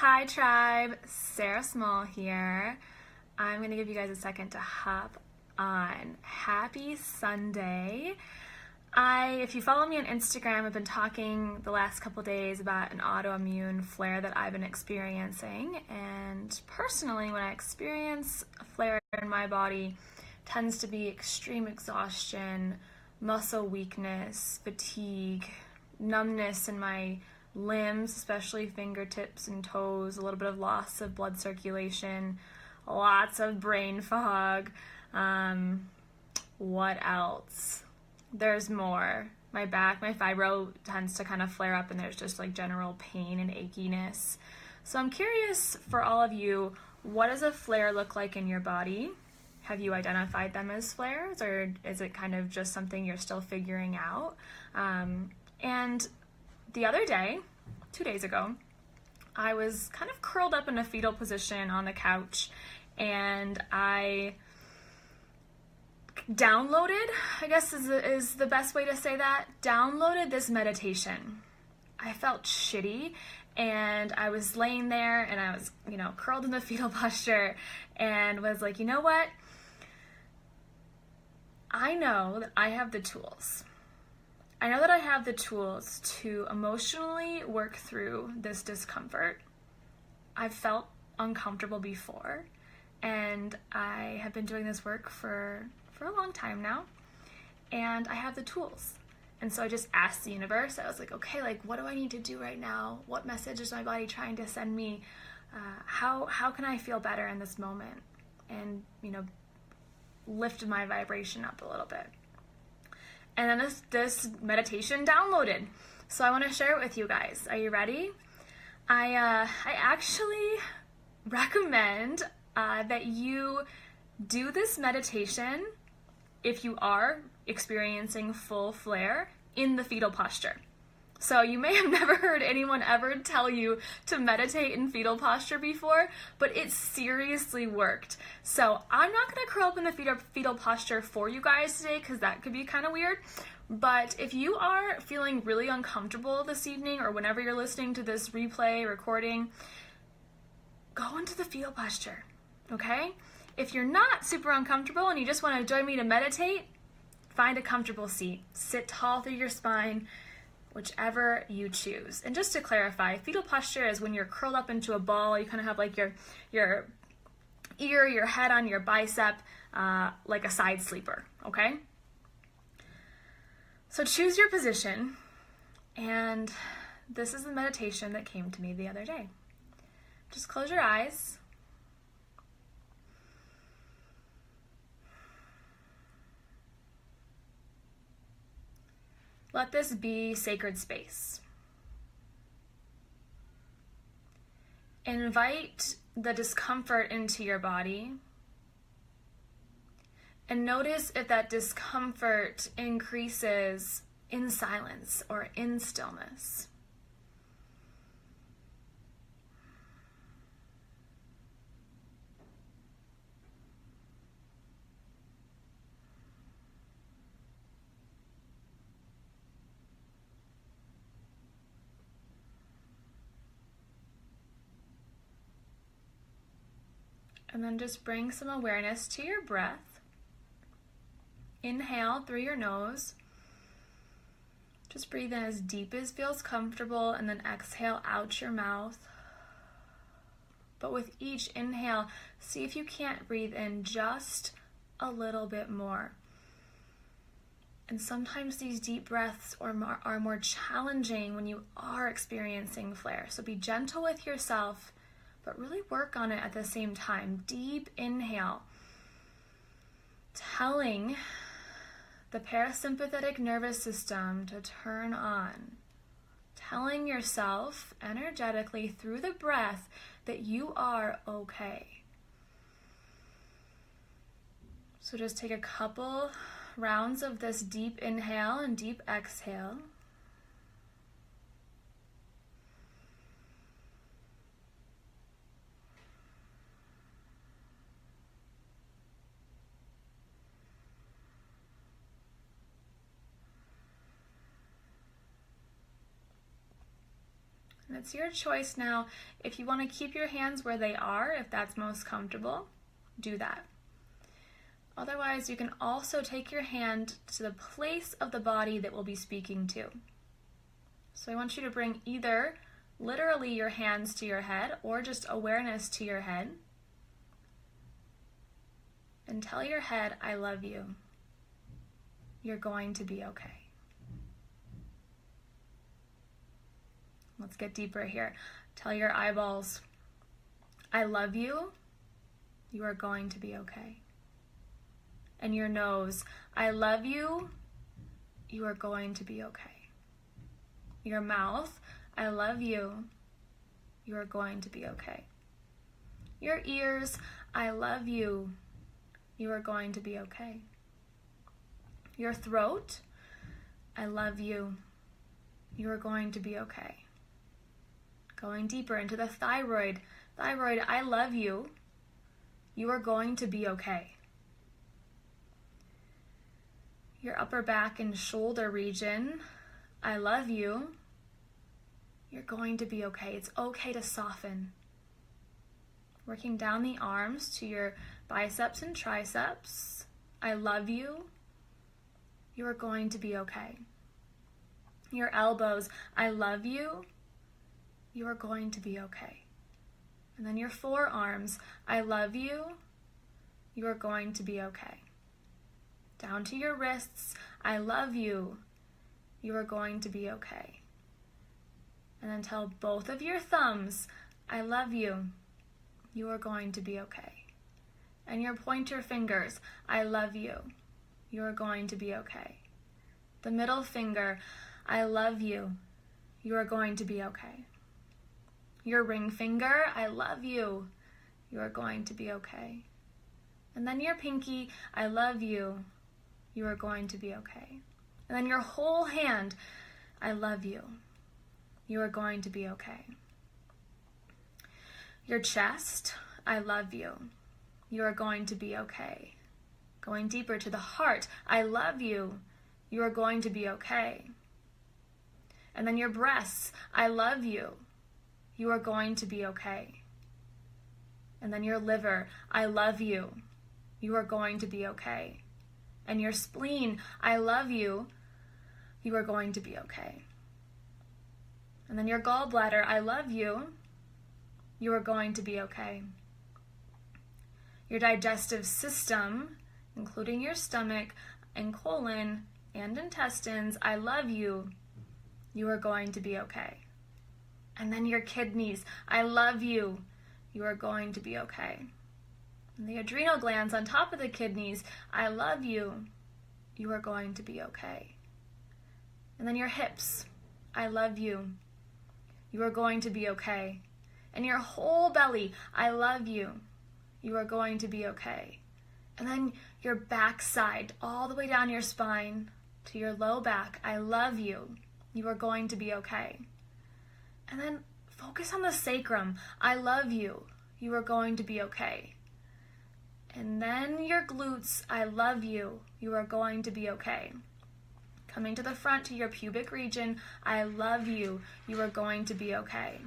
Hi tribe, Sarah Small here. I'm going to give you guys a second to hop on. Happy Sunday. If you follow me on Instagram, I've been talking the last couple days about an autoimmune flare that I've been experiencing. And personally, when I experience a flare in my body, it tends to be extreme exhaustion, muscle weakness, fatigue, numbness in my limbs, especially fingertips and toes, a little bit of loss of blood circulation, lots of brain fog. What else? There's more. My back, my fibro tends to kind of flare up, and there's just like general pain and achiness. So I'm curious for all of you, what does a flare look like in your body? Have you identified them as flares, or is it kind of just something you're still figuring out? And the other day, 2 days ago, I was kind of curled up in a fetal position on the couch, and I downloaded, I guess is the best way to say that, downloaded this meditation. I felt shitty, and I was laying there, and I was, curled in the fetal posture, and was like, you know what? I know that I have the tools. I know that I have the tools to emotionally work through this discomfort. I've felt uncomfortable before, and I have been doing this work for a long time now, and I have the tools. And so I just asked the universe. I was like, okay, what do I need to do right now? What message is my body trying to send me? How can I feel better in this moment? And, lifted my vibration up a little bit. And then this meditation downloaded. So I want to share it with you guys. Are you ready? I actually recommend that you do this meditation if you are experiencing full flare in the fetal posture. So you may have never heard anyone ever tell you to meditate in fetal posture before, but it seriously worked. So I'm not going to curl up in the fetal posture for you guys today, because that could be kind of weird. But if you are feeling really uncomfortable this evening, or whenever you're listening to this replay recording, go into the fetal posture, okay? If you're not super uncomfortable and you just want to join me to meditate, find a comfortable seat. Sit tall through your spine, whichever you choose. And just to clarify, fetal posture is when you're curled up into a ball. You kind of have like your ear, your head on your bicep, like a side sleeper, okay? So choose your position, and this is the meditation that came to me the other day. Just close your eyes. Let this be sacred space. Invite the discomfort into your body, and notice if that discomfort increases in silence or in stillness. And then just bring some awareness to your breath. Inhale through your nose. Just breathe in as deep as feels comfortable, and then exhale out your mouth. But with each inhale, see if you can't breathe in just a little bit more. And sometimes these deep breaths are more challenging when you are experiencing flare. So be gentle with yourself, but really work on it at the same time. Deep inhale, telling the parasympathetic nervous system to turn on, telling yourself energetically through the breath that you are okay. So just take a couple rounds of this deep inhale and deep exhale. And it's your choice now. If you want to keep your hands where they are, if that's most comfortable, do that. Otherwise, you can also take your hand to the place of the body that we'll be speaking to. So I want you to bring either literally your hands to your head or just awareness to your head. And tell your head, I love you. You're going to be okay. Let's get deeper here. Tell your eyeballs, I love you. You are going to be okay. And your nose, I love you. You are going to be okay. Your mouth, I love you. You are going to be okay. Your ears, I love you. You are going to be okay. Your throat, I love you. You are going to be okay. Going deeper into the thyroid. Thyroid, I love you. You are going to be okay. Your upper back and shoulder region, I love you. You're going to be okay. It's okay to soften. Working down the arms to your biceps and triceps. I love you. You are going to be okay. Your elbows, I love you. You are going to be okay. And then your forearms, I love you. You are going to be okay. Down to your wrists, I love you. You are going to be okay. And then tell both of your thumbs, I love you. You are going to be okay. And your pointer fingers, I love you. You are going to be okay. The middle finger, I love you. You are going to be okay. Your ring finger, I love you. You are going to be okay. And then your pinky, I love you. You are going to be okay. And then your whole hand, I love you. You are going to be okay. Your chest, I love you. You are going to be okay. Going deeper to the heart, I love you. You are going to be okay. And then your breasts, I love you. You are going to be okay. And then your liver, I love you. You are going to be okay. And your spleen, I love you. You are going to be okay. And then your gallbladder, I love you. You are going to be okay. Your digestive system, including your stomach and colon and intestines, I love you. You are going to be okay. And then your kidneys, I love you. You are going to be okay. And the adrenal glands on top of the kidneys, I love you. You are going to be okay. And then your hips, I love you. You are going to be okay. And your whole belly, I love you. You are going to be okay. And then your backside, all the way down your spine to your low back, I love you. You are going to be okay. And then focus on the sacrum. I love you. You are going to be okay. And then your glutes. I love you. You are going to be okay. Coming to the front to your pubic region. I love you. You are going to be okay.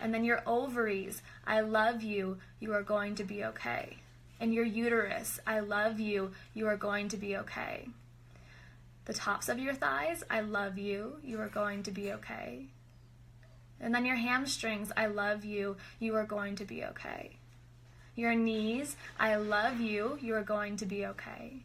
And then your ovaries. I love you. You are going to be okay. And your uterus. I love you. You are going to be okay. The tops of your thighs. I love you. You are going to be okay. And then your hamstrings, I love you. You are going to be okay. Your knees, I love you. You are going to be okay.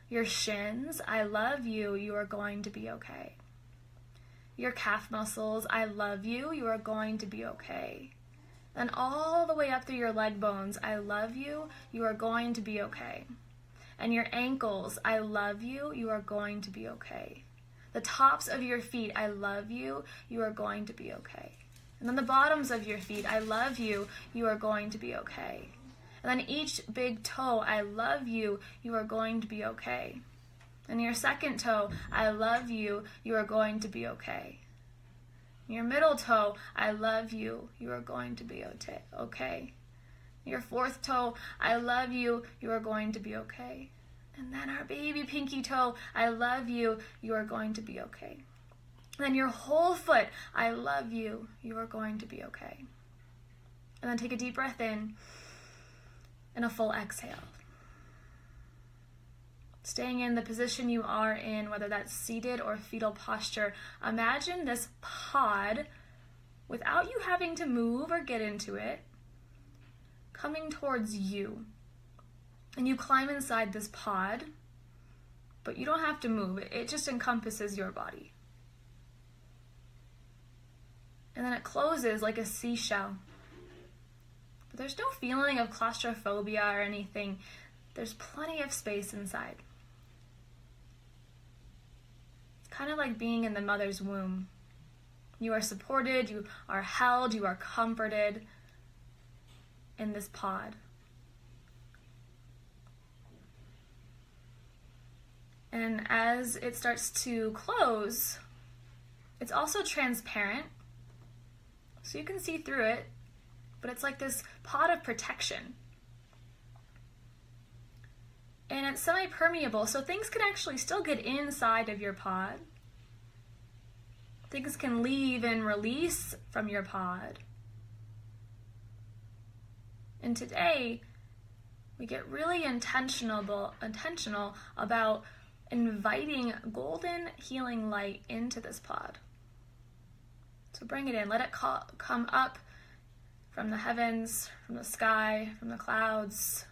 Your shins, I love you. You are going to be okay. Your calf muscles, I love you. You are going to be okay. Then all the way up through your leg bones, I love you. You are going to be okay. And your ankles, I love you. You are going to be okay. The tops of your feet, I love you. You are going to be okay. And then the bottoms of your feet, I love you. You are going to be okay. And then each big toe, I love you. You are going to be okay. And your second toe, I love you. You are going to be okay. Your middle toe, I love you. You are going to be okay. Your fourth toe, I love you. You are going to be okay. And then our baby pinky toe, I love you. You are going to be okay. Then your whole foot, I love you. You are going to be okay. And then take a deep breath in and a full exhale. Staying in the position you are in, whether that's seated or fetal posture, imagine this pod, without you having to move or get into it, coming towards you. And you climb inside this pod, but you don't have to move. It just encompasses your body. And then it closes like a seashell. But there's no feeling of claustrophobia or anything. There's plenty of space inside. It's kind of like being in the mother's womb. You are supported, you are held, you are comforted in this pod. And as it starts to close, it's also transparent. So you can see through it, but it's like this pod of protection. And it's semi-permeable, so things can actually still get inside of your pod. Things can leave and release from your pod. And today, we get really intentional about inviting golden healing light into this pod. So bring it in. Let it come up from the heavens, from the sky, from the clouds,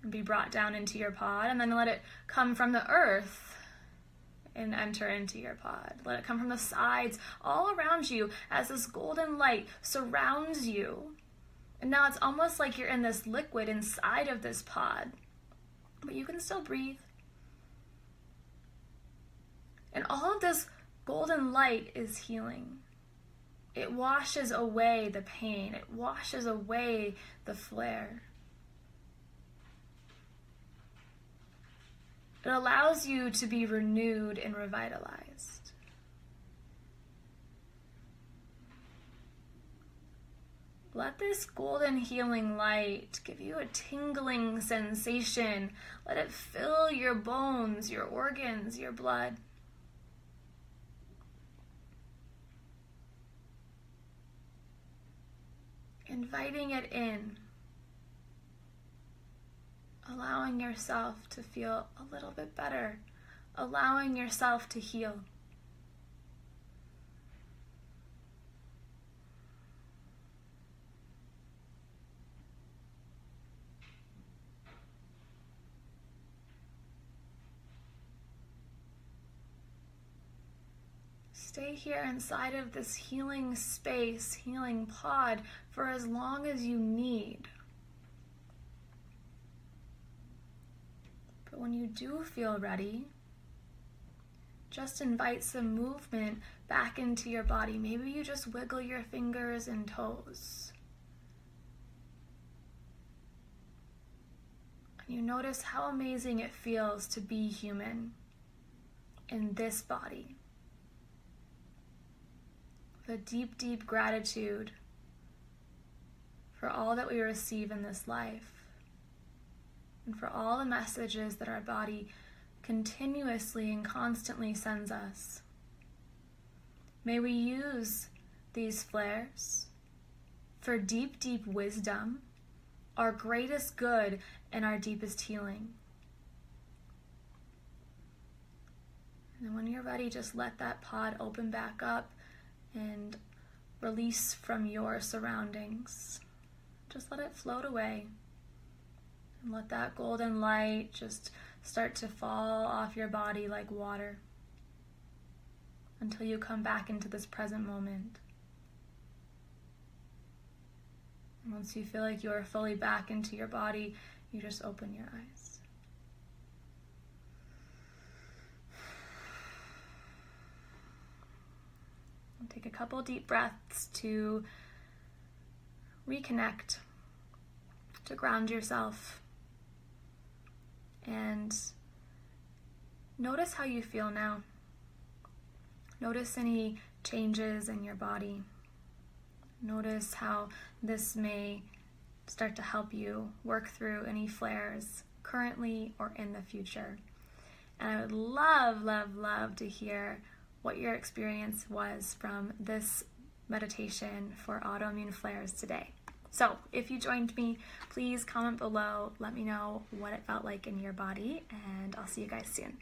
and be brought down into your pod. And then let it come from the earth and enter into your pod. Let it come from the sides, all around you, as this golden light surrounds you. And now it's almost like you're in this liquid inside of this pod, but you can still breathe. And all of this golden light is healing. It washes away the pain. It washes away the flare. It allows you to be renewed and revitalized. Let this golden healing light give you a tingling sensation. Let it fill your bones, your organs, your blood. Inviting it in, allowing yourself to feel a little bit better, allowing yourself to heal. Stay here inside of this healing space, healing pod, for as long as you need. But when you do feel ready, just invite some movement back into your body. Maybe you just wiggle your fingers and toes. And you notice how amazing it feels to be human in this body. A deep, deep gratitude for all that we receive in this life and for all the messages that our body continuously and constantly sends us. May we use these flares for deep, deep wisdom, our greatest good and our deepest healing. And when you're ready, just let that pod open back up and release from your surroundings. Just let it float away. And let that golden light just start to fall off your body like water until you come back into this present moment. And once you feel like you are fully back into your body, you just open your eyes. Take a couple deep breaths to reconnect, to ground yourself, and notice how you feel now. Notice any changes in your body. Notice how this may start to help you work through any flares currently or in the future. And I would love, love, love to hear what your experience was from this meditation for autoimmune flares today. So if you joined me, please comment below. Let me know what it felt like in your body, and I'll see you guys soon.